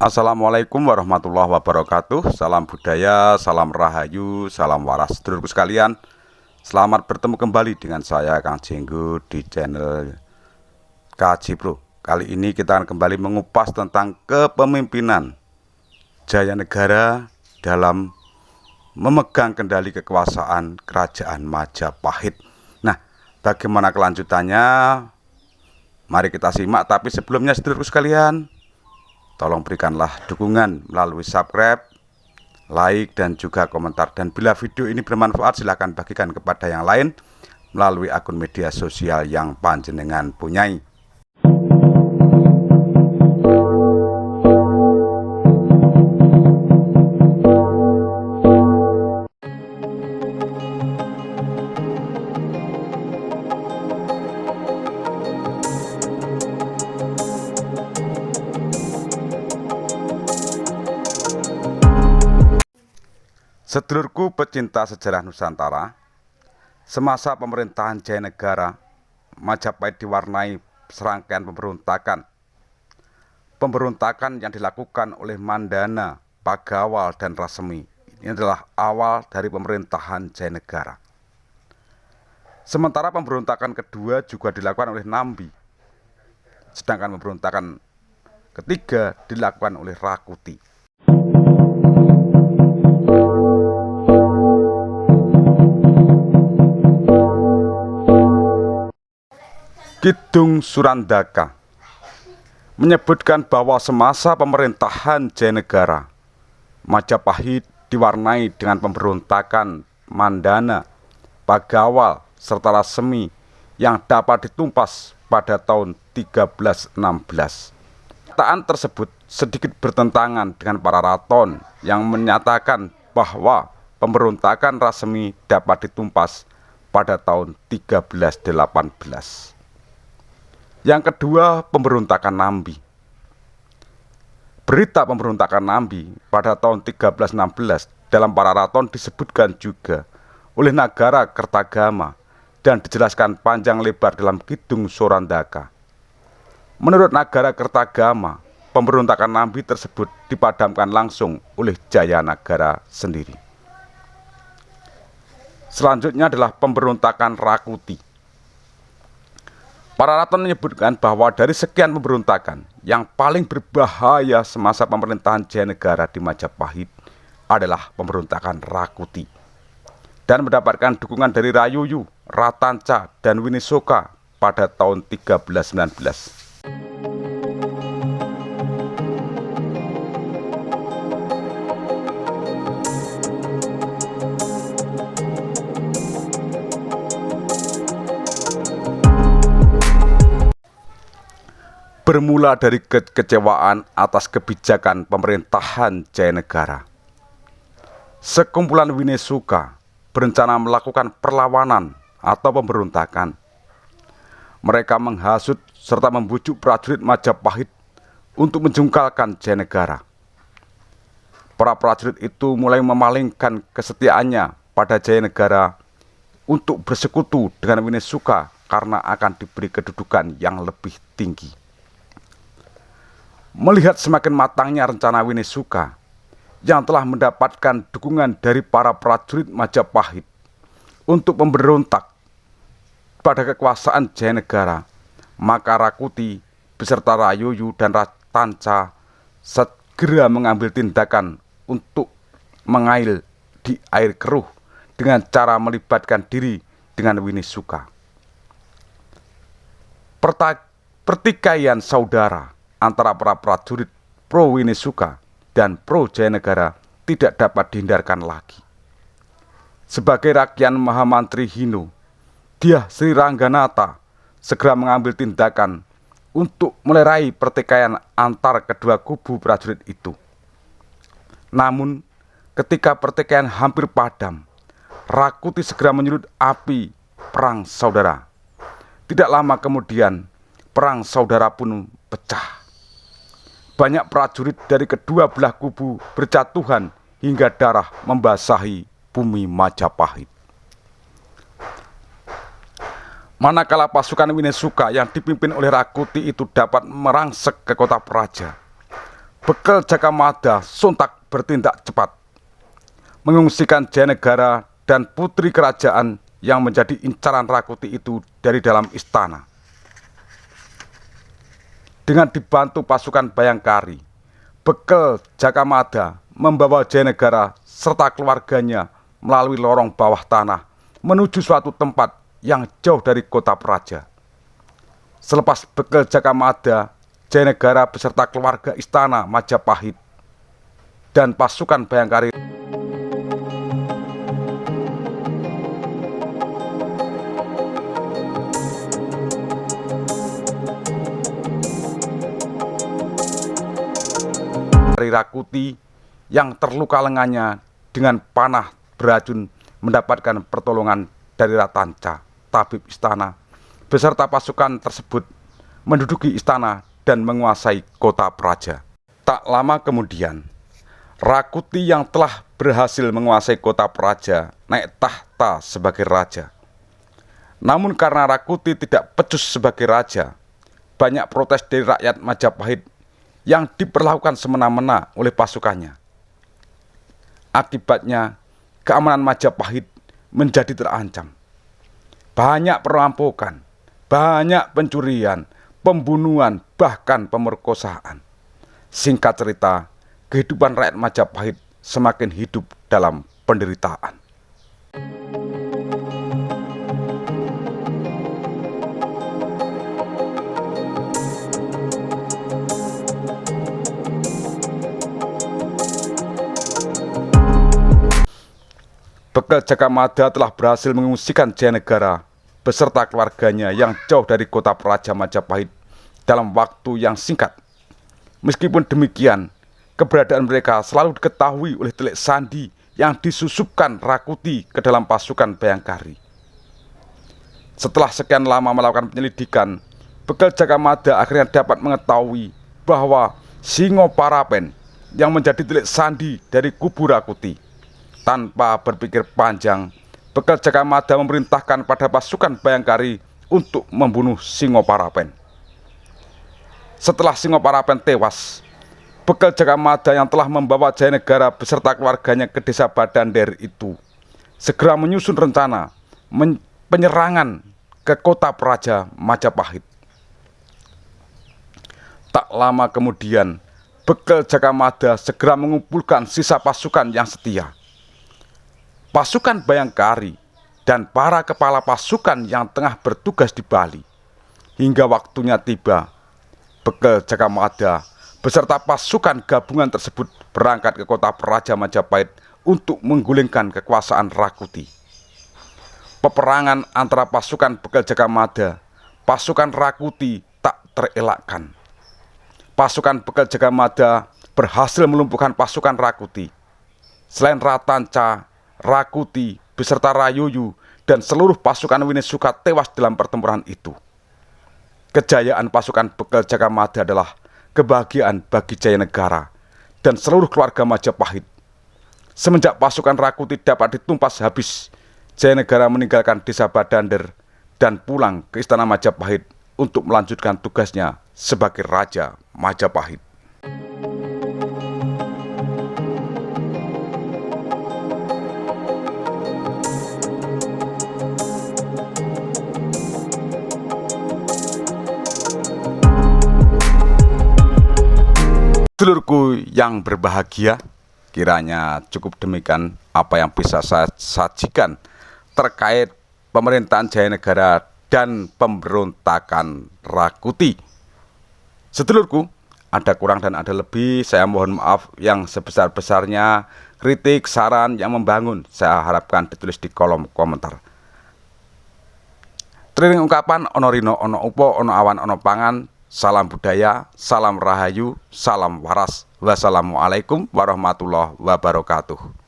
Assalamualaikum warahmatullahi wabarakatuh. Salam budaya, salam rahayu, salam waras. Sedulurku sekalian, selamat bertemu kembali dengan saya Kang Jenggo di channel KJ Pro. Kali ini kita akan kembali mengupas tentang kepemimpinan Jaya Negara dalam memegang kendali kekuasaan Kerajaan Majapahit. Nah, bagaimana kelanjutannya? Mari kita simak, tapi sebelumnya sedulurku sekalian, tolong berikanlah dukungan melalui subscribe, like, dan juga komentar. Dan bila video ini bermanfaat, silahkan bagikan kepada yang lain melalui akun media sosial yang panjenengan punyai. Sedulurku pecinta sejarah Nusantara, semasa pemerintahan Jaya Negara, Majapahit diwarnai serangkaian pemberontakan. Pemberontakan yang dilakukan oleh Mandana, Pagawal, dan Rasemi. Ini adalah awal dari pemerintahan Jaya Negara. Sementara pemberontakan kedua juga dilakukan oleh Nambi. Sedangkan pemberontakan ketiga dilakukan oleh Rakuti. Kidung Surandaka menyebutkan bahwa semasa pemerintahan Jaya Negara, Majapahit diwarnai dengan pemberontakan Mandana, Pagawal, serta Rasemi yang dapat ditumpas pada tahun 1316. Pernyataan tersebut sedikit bertentangan dengan para raton yang menyatakan bahwa pemberontakan Rasemi dapat ditumpas pada tahun 1318. Yang kedua, pemberontakan Nambi. Berita pemberontakan Nambi pada tahun 1316 dalam para raton disebutkan juga oleh Nagara Kertagama dan dijelaskan panjang lebar dalam Kidung Surandaka. Menurut Nagara Kertagama, pemberontakan Nambi tersebut dipadamkan langsung oleh Jaya Negara sendiri. Selanjutnya adalah pemberontakan Rakuti. Para raton menyebutkan bahwa dari sekian pemberontakan, yang paling berbahaya semasa pemerintahan Jaya Negara di Majapahit adalah pemberontakan Rakuti, dan mendapatkan dukungan dari Rayuyu, Ratanca, dan Winisoka pada tahun 1319. Bermula dari kekecewaan atas kebijakan pemerintahan Jaya Negara, sekumpulan Winisoka berencana melakukan perlawanan atau pemberontakan. Mereka menghasut serta membujuk prajurit Majapahit untuk menjungkalkan Jaya Negara. Para prajurit itu mulai memalingkan kesetiaannya pada Jaya Negara untuk bersekutu dengan Winisoka karena akan diberi kedudukan yang lebih tinggi. Melihat semakin matangnya rencana Winisoka yang telah mendapatkan dukungan dari para prajurit Majapahit untuk memberontak pada kekuasaan Jaya Negara, maka Rakuti beserta Rayuyu dan Ratanca segera mengambil tindakan untuk mengail di air keruh dengan cara melibatkan diri dengan Winisoka. Pertikaian saudara antara para prajurit pro Winisoka dan pro Jaya Negara tidak dapat dihindarkan lagi. Sebagai rakyat Mahamantri Hino, Dyah Sri Rangganata segera mengambil tindakan untuk melerai pertikaian antar kedua kubu prajurit itu. Namun, ketika pertikaian hampir padam, Rakuti segera menyulut api perang saudara. Tidak lama kemudian, perang saudara pun pecah. Banyak prajurit dari kedua belah kubu berjatuhan hingga darah membasahi bumi Majapahit. Manakala pasukan Winisoka yang dipimpin oleh Rakuti itu dapat merangsek ke kota Praja, Bekel Jagamada sontak bertindak cepat, mengungsikan Jayanegara dan putri kerajaan yang menjadi incaran Rakuti itu dari dalam istana. Dengan dibantu pasukan Bayangkari, Bekel Jagamada membawa Jayanegara serta keluarganya melalui lorong bawah tanah menuju suatu tempat yang jauh dari kota Praja. Selepas Bekel Jagamada, Jayanegara beserta keluarga istana Majapahit dan pasukan Bayangkari Rakuti yang terluka lengannya dengan panah beracun mendapatkan pertolongan dari Ratanca, tabib istana, beserta pasukan tersebut menduduki istana dan menguasai kota Praja. Tak lama kemudian, Rakuti yang telah berhasil menguasai kota Praja naik tahta sebagai raja. Namun karena Rakuti tidak becus sebagai raja, banyak protes dari rakyat Majapahit yang diperlakukan semena-mena oleh pasukannya. Akibatnya, keamanan Majapahit menjadi terancam. Banyak perampokan, banyak pencurian, pembunuhan, bahkan pemerkosaan. Singkat cerita, kehidupan rakyat Majapahit semakin hidup dalam penderitaan. Bekel Jagamada telah berhasil mengungsikan Jayanegara beserta keluarganya yang jauh dari kota Praja Majapahit dalam waktu yang singkat. Meskipun demikian, keberadaan mereka selalu diketahui oleh telik sandi yang disusupkan Rakuti ke dalam pasukan Bayangkari. Setelah sekian lama melakukan penyelidikan, Bekel Jagamada akhirnya dapat mengetahui bahwa Singoparapen yang menjadi telik sandi dari kubu Rakuti. Tanpa berpikir panjang, Bekel Jagamada memerintahkan pada pasukan Bayangkari untuk membunuh Singoparapen. Setelah Singoparapen tewas, Bekel Jagamada yang telah membawa Jayanegara beserta keluarganya ke desa Badander itu segera menyusun rencana penyerangan ke kota Praja Majapahit. Tak lama kemudian, Bekel Jagamada segera mengumpulkan sisa pasukan yang setia. Pasukan Bayangkari dan para kepala pasukan yang tengah bertugas di Bali. Hingga waktunya tiba, Bekel Jagamada beserta pasukan gabungan tersebut berangkat ke kota Praja Majapahit untuk menggulingkan kekuasaan Rakuti. Peperangan antara pasukan Bekel Jagamada, pasukan Rakuti tak terelakkan. Pasukan Bekel Jagamada berhasil melumpuhkan pasukan Rakuti. Selain Ratanca, Rakuti beserta Rayuyu dan seluruh pasukan Winesuka tewas dalam pertempuran itu. Kejayaan pasukan Bekel Jagamada adalah kebahagiaan bagi Jayanegara dan seluruh keluarga Majapahit. Semenjak pasukan Rakuti dapat ditumpas habis, Jayanegara meninggalkan desa Badander dan pulang ke istana Majapahit untuk melanjutkan tugasnya sebagai Raja Majapahit. Dulurku yang berbahagia, kiranya cukup demikian apa yang bisa saya sajikan terkait pemerintahan Jayanegara dan pemberontakan Rakuti. Sedulurku, ada kurang dan ada lebih, saya mohon maaf yang sebesar-besarnya. Kritik, saran yang membangun saya harapkan ditulis di kolom komentar. Triring ungkapan ono rino ono upo ono awan ono pangan. Salam budaya, salam rahayu, salam waras. Wassalamualaikum warahmatullahi wabarakatuh.